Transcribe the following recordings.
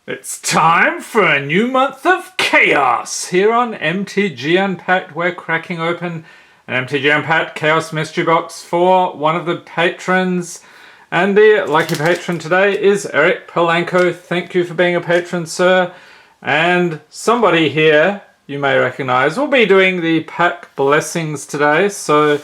It's time for a new month of chaos here on MTG Unpacked. We're cracking open an MTG Unpacked Chaos Mystery Box for one of the patrons. And the lucky patron today is Eric Polanco. Thank you for being a patron, sir. And somebody here you may recognize will be doing the pack blessings today. So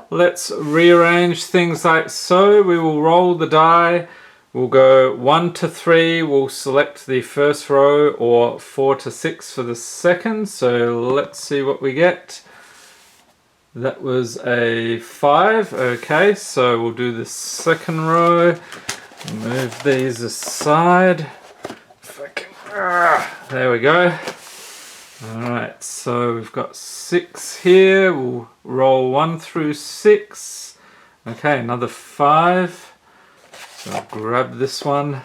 let's rearrange things like so. We will roll the die. We'll go 1 to 3, we'll select the first row, or 4 to 6 for the second. So let's see what we get. That was a 5. Okay, so we'll do the second row. Move these aside. There we go. Alright, so we've got 6 here. We'll roll 1 through 6. Okay, another 5. So I'll grab this one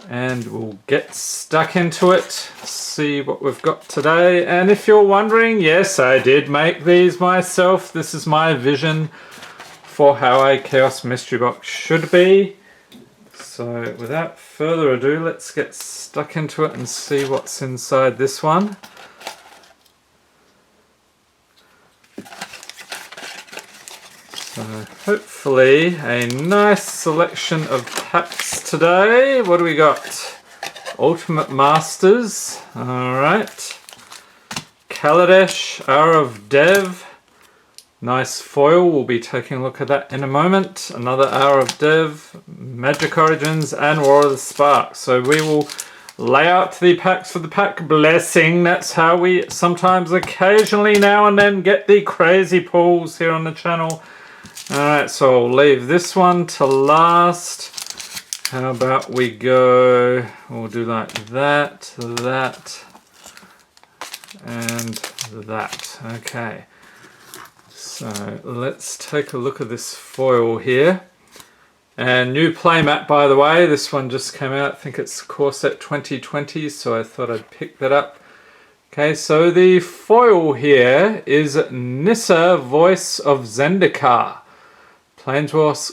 and we'll get stuck into it, see what we've got today. And if you're wondering, yes, I did make these myself. This is my vision for how a Chaos Mystery Box should be. So without further ado, let's get stuck into it and see what's inside this one. So hopefully a nice selection of packs today. What do we got? Ultimate Masters. Alright. Kaladesh, Hour of Dev. Nice foil. We'll be taking a look at that in a moment. Another Hour of Dev. Magic Origins and War of the Spark. So we will lay out the packs for the pack blessing. That's how we sometimes occasionally now and then get the crazy pulls here on the channel. Alright, so I'll leave this one to last. How about we go, we'll do like that, that, and that. Okay, so let's take a look at this foil here. And new playmat, by the way, this one just came out. I think it's Core Set 2020, so I thought I'd pick that up. Okay, so the foil here is Nissa, Voice of Zendikar. Planeswalker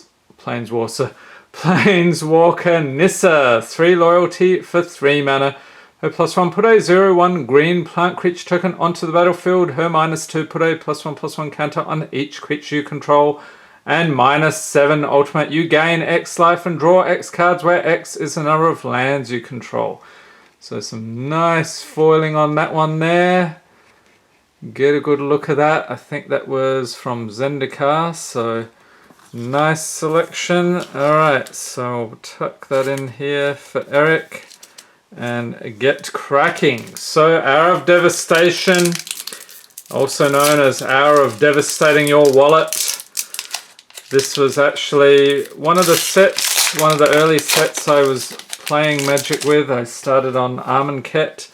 Nissa, 3 loyalty for 3 mana. Her +1, put a 0/1 green plant creature token onto the battlefield. Her -2, put a +1/+1 counter on each creature you control. And -7 ultimate, you gain X life and draw X cards, where X is the number of lands you control. So some nice foiling on that one there. Get a good look at that. I think that was from Zendikar, so nice selection. Alright, so I'll tuck that in here for Eric and get cracking. So Hour of Devastation, also known as Hour of Devastating Your Wallet. This was actually one of the sets, one of the early sets I was playing Magic with. I started on Armenket.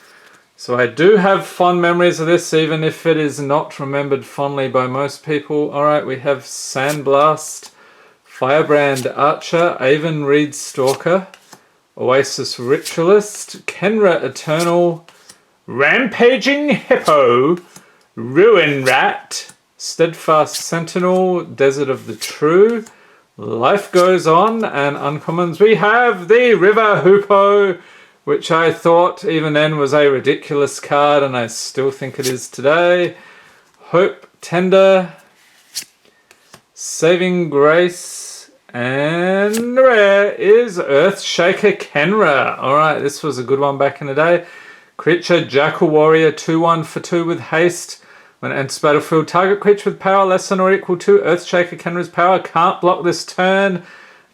So I do have fond memories of this, even if it is not remembered fondly by most people. Alright, we have Sandblast, Firebrand Archer, Avon Reed Stalker, Oasis Ritualist, Kenra Eternal, Rampaging Hippo, Ruin Rat, Steadfast Sentinel, Desert of the True, Life Goes On, and uncommons we have the River Hoopoe, which I thought even then was a ridiculous card, and I still think it is today. Hope Tender, Saving Grace, and rare is Earthshaker Kenra. Alright, this was a good one back in the day. Creature Jackal Warrior, 2/1 for 2 with haste. When it enters battlefield, target creature with power less than or equal to Earthshaker Kenra's power can't block this turn.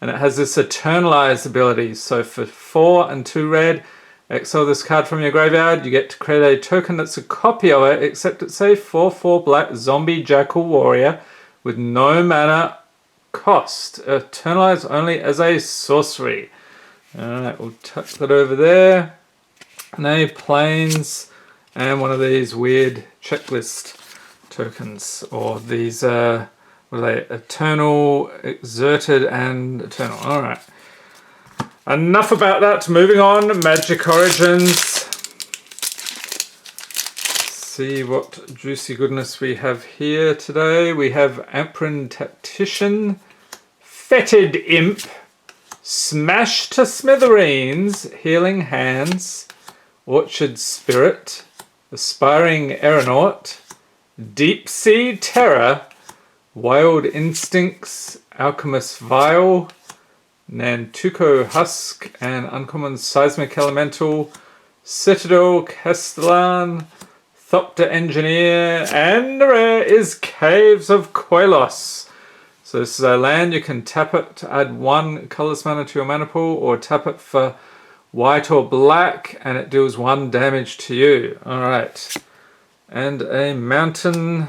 And it has this Eternalize ability. So for 4 and 2 red, exile this card from your graveyard. You get to create a token that's a copy of it, except it's a 4/4 black zombie Jackal Warrior with no mana cost. Eternalize only as a sorcery. Alright, we'll tuck that over there. No planes. And one of these weird checklist tokens. Or these, what are they? Eternal, Exerted, and Eternal. Alright. Enough about that. Moving on. Magic Origins. See what juicy goodness we have here today. We have Apron Tactician, Fetid Imp, Smash to Smithereens, Healing Hands, Orchard Spirit, Aspiring Aeronaut, Deep Sea Terror, Wild Instincts, Alchemist Vial, Nantuko Husk, and Uncommon Seismic Elemental, Citadel Castellan, Thopter Engineer, and the rare is Caves of Koilos. So this is a land, you can tap it to add 1 colorless mana to your mana pool, or tap it for white or black, and it deals 1 damage to you. Alright. And a mountain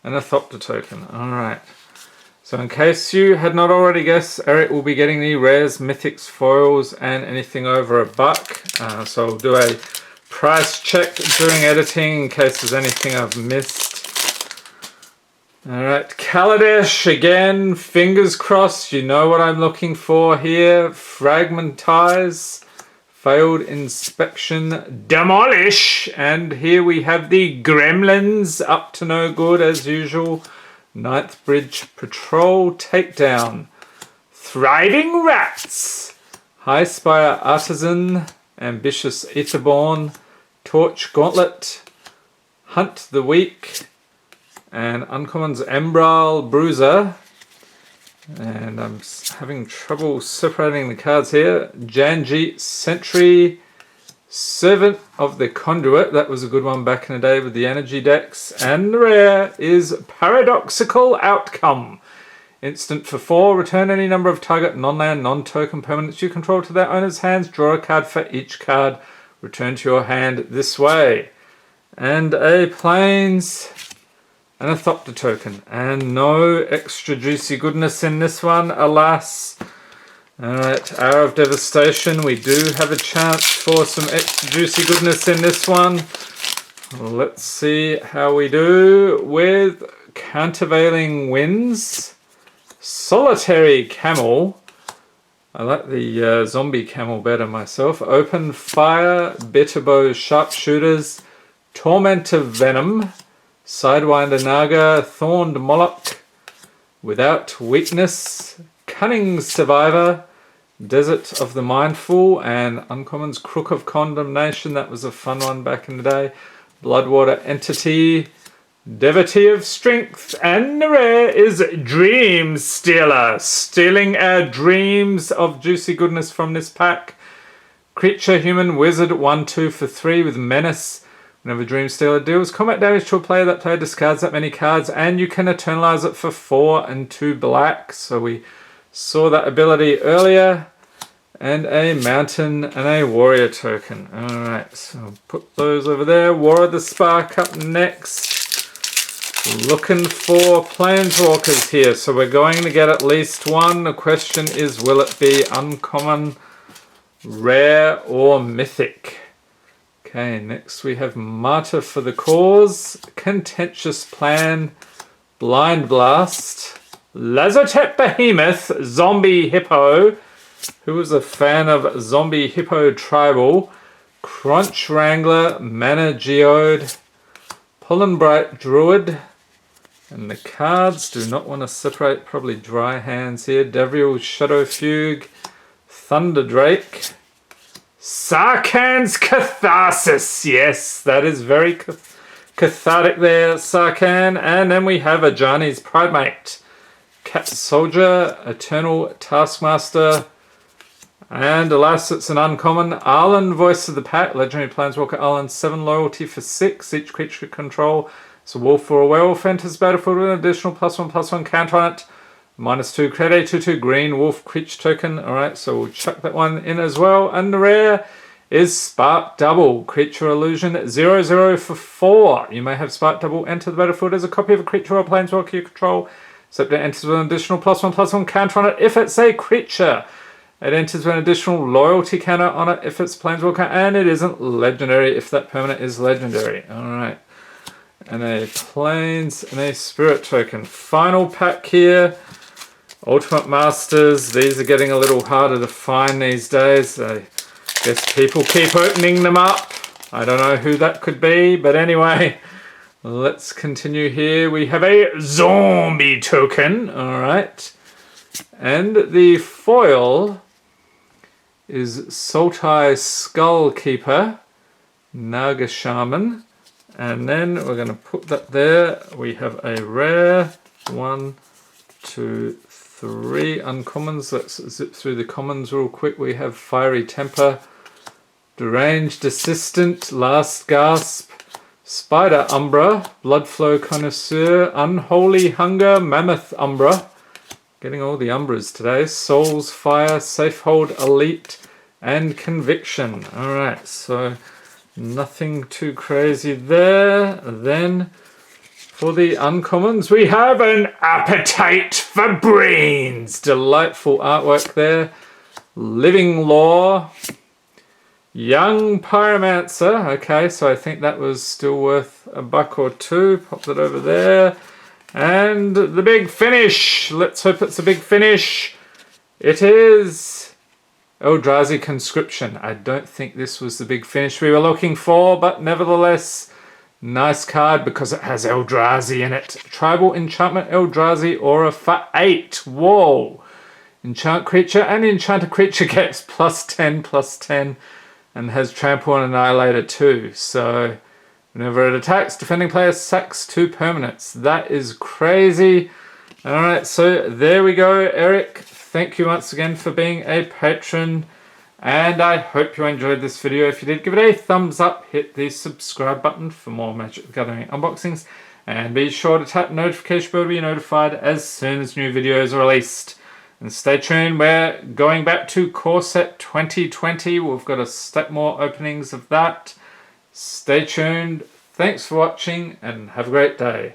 and a Thopter token. Alright. So in case you had not already guessed, Eric will be getting the rares, mythics, foils, and anything over $1. So I'll do a price check during editing in case there's anything I've missed. Alright, Kaladesh again, fingers crossed, you know what I'm looking for here. Fragmentize, Failed Inspection, Demolish, and here we have the Gremlins, up to no good as usual. 9th Bridge Patrol, Takedown, Thriving Rats, High Spire Artisan, Ambitious Aetherborn, Torch Gauntlet, Hunt the Weak, and Uncommon's Embral Bruiser. And I'm having trouble separating the cards here. Janji Sentry, Servant of the Conduit, that was a good one back in the day with the energy decks. And the rare is Paradoxical Outcome. Instant for 4, return any number of target non-land, non-token permanents you control to their owner's hands. Draw a card for each card. Return to your hand this way. And a Plains and a Thopter token. And no extra juicy goodness in this one, alas. Alright, Hour of Devastation. We do have a chance for some extra juicy goodness in this one. Let's see how we do with Countervailing Winds, Solitary Camel. I like the zombie camel better myself. Open Fire, Bitterbow Sharpshooters, Tormentor Venom, Sidewinder Naga, Thorned Moloch, Without Weakness, Cunning Survivor, Desert of the Mindful, and Uncommon's Crook of Condemnation. That was a fun one back in the day. Bloodwater Entity, Devotee of Strength, and the rare is Dream Stealer, stealing our dreams of juicy goodness from this pack. Creature, Human, Wizard, 1/2 for 3 with Menace. Whenever Dream Stealer deals combat damage to a player, that player discards that many cards, and you can eternalize it for 4 and 2 black. So we saw that ability earlier. And a Mountain and a Warrior token. Alright, so put those over there. War of the Spark up next. Looking for Planeswalkers here. So we're going to get at least one. The question is, will it be uncommon, rare, or mythic? Okay, next we have Martyr for the Cause, Contentious Plan, Blind Blast, Lazotep Behemoth, Zombie Hippo, who was a fan of Zombie Hippo Tribal, Crunch Wrangler, Mana Geode, Pollenbright Druid, and the cards do not want to separate, probably dry hands here. Devriel's Shadow Fugue, Thunder Drake, Sarkhan's Catharsis. Yes, that is very cathartic there, Sarkhan. And then we have Ajani's Pridemate, Cat Soldier, Eternal Taskmaster, and alas, it's an uncommon. Arlen, Voice of the Pack, Legendary Planeswalker Arlen, 7 loyalty for 6. Each creature control. It's a wolf or a werewolf enters battlefield with an additional +1/+1 counter on it. -2 credit, 2/2 green wolf creature token. Alright, so we'll chuck that one in as well. And the rare is Spark Double, Creature Illusion, 0/0 for 4. You may have Spark Double enter the battlefield as a copy of a creature or planeswalker you control, except it enters with an additional +1/+1 counter on it if it's a creature. It enters with an additional loyalty counter on it if it's planeswalker, and it isn't legendary if that permanent is legendary. Alright. And a plains and a spirit token. Final pack here. Ultimate Masters. These are getting a little harder to find these days. I guess people keep opening them up. I don't know who that could be, but anyway, let's continue here. We have a zombie token. Alright. And the foil is Sultai Skullkeeper, Naga Shaman. And then we're going to put that there. We have a rare, 1, 2, 3 uncommons. Let's zip through the commons real quick. We have Fiery Temper, Deranged Assistant, Last Gasp, Spider Umbra, Bloodflow Connoisseur, Unholy Hunger, Mammoth Umbra. Getting all the Umbras today. Soul's Fire, Safehold Elite, and Conviction. Alright, so nothing too crazy there. Then for the uncommons, we have an Appetite for Brains. Delightful artwork there. Living Law. Young Pyromancer. Okay, so I think that was still worth $1 or $2. Pop that over there. And the big finish. Let's hope it's a big finish. It is Eldrazi Conscription. I don't think this was the big finish we were looking for, but nevertheless, nice card because it has Eldrazi in it. Tribal Enchantment Eldrazi Aura for 8. Whoa! Enchant creature and enchanted creature gets +10/+10 and has Trample and Annihilator too. So whenever it attacks, defending player sacks 2 permanents. That is crazy. Alright, so there we go, Eric. Thank you once again for being a patron. And I hope you enjoyed this video. If you did, give it a thumbs up. Hit the subscribe button for more Magic the Gathering unboxings. And be sure to tap the notification bell to be notified as soon as new videos are released. And stay tuned, we're going back to Core Set 2020. We've got a stack more openings of that. Stay tuned. Thanks for watching and have a great day.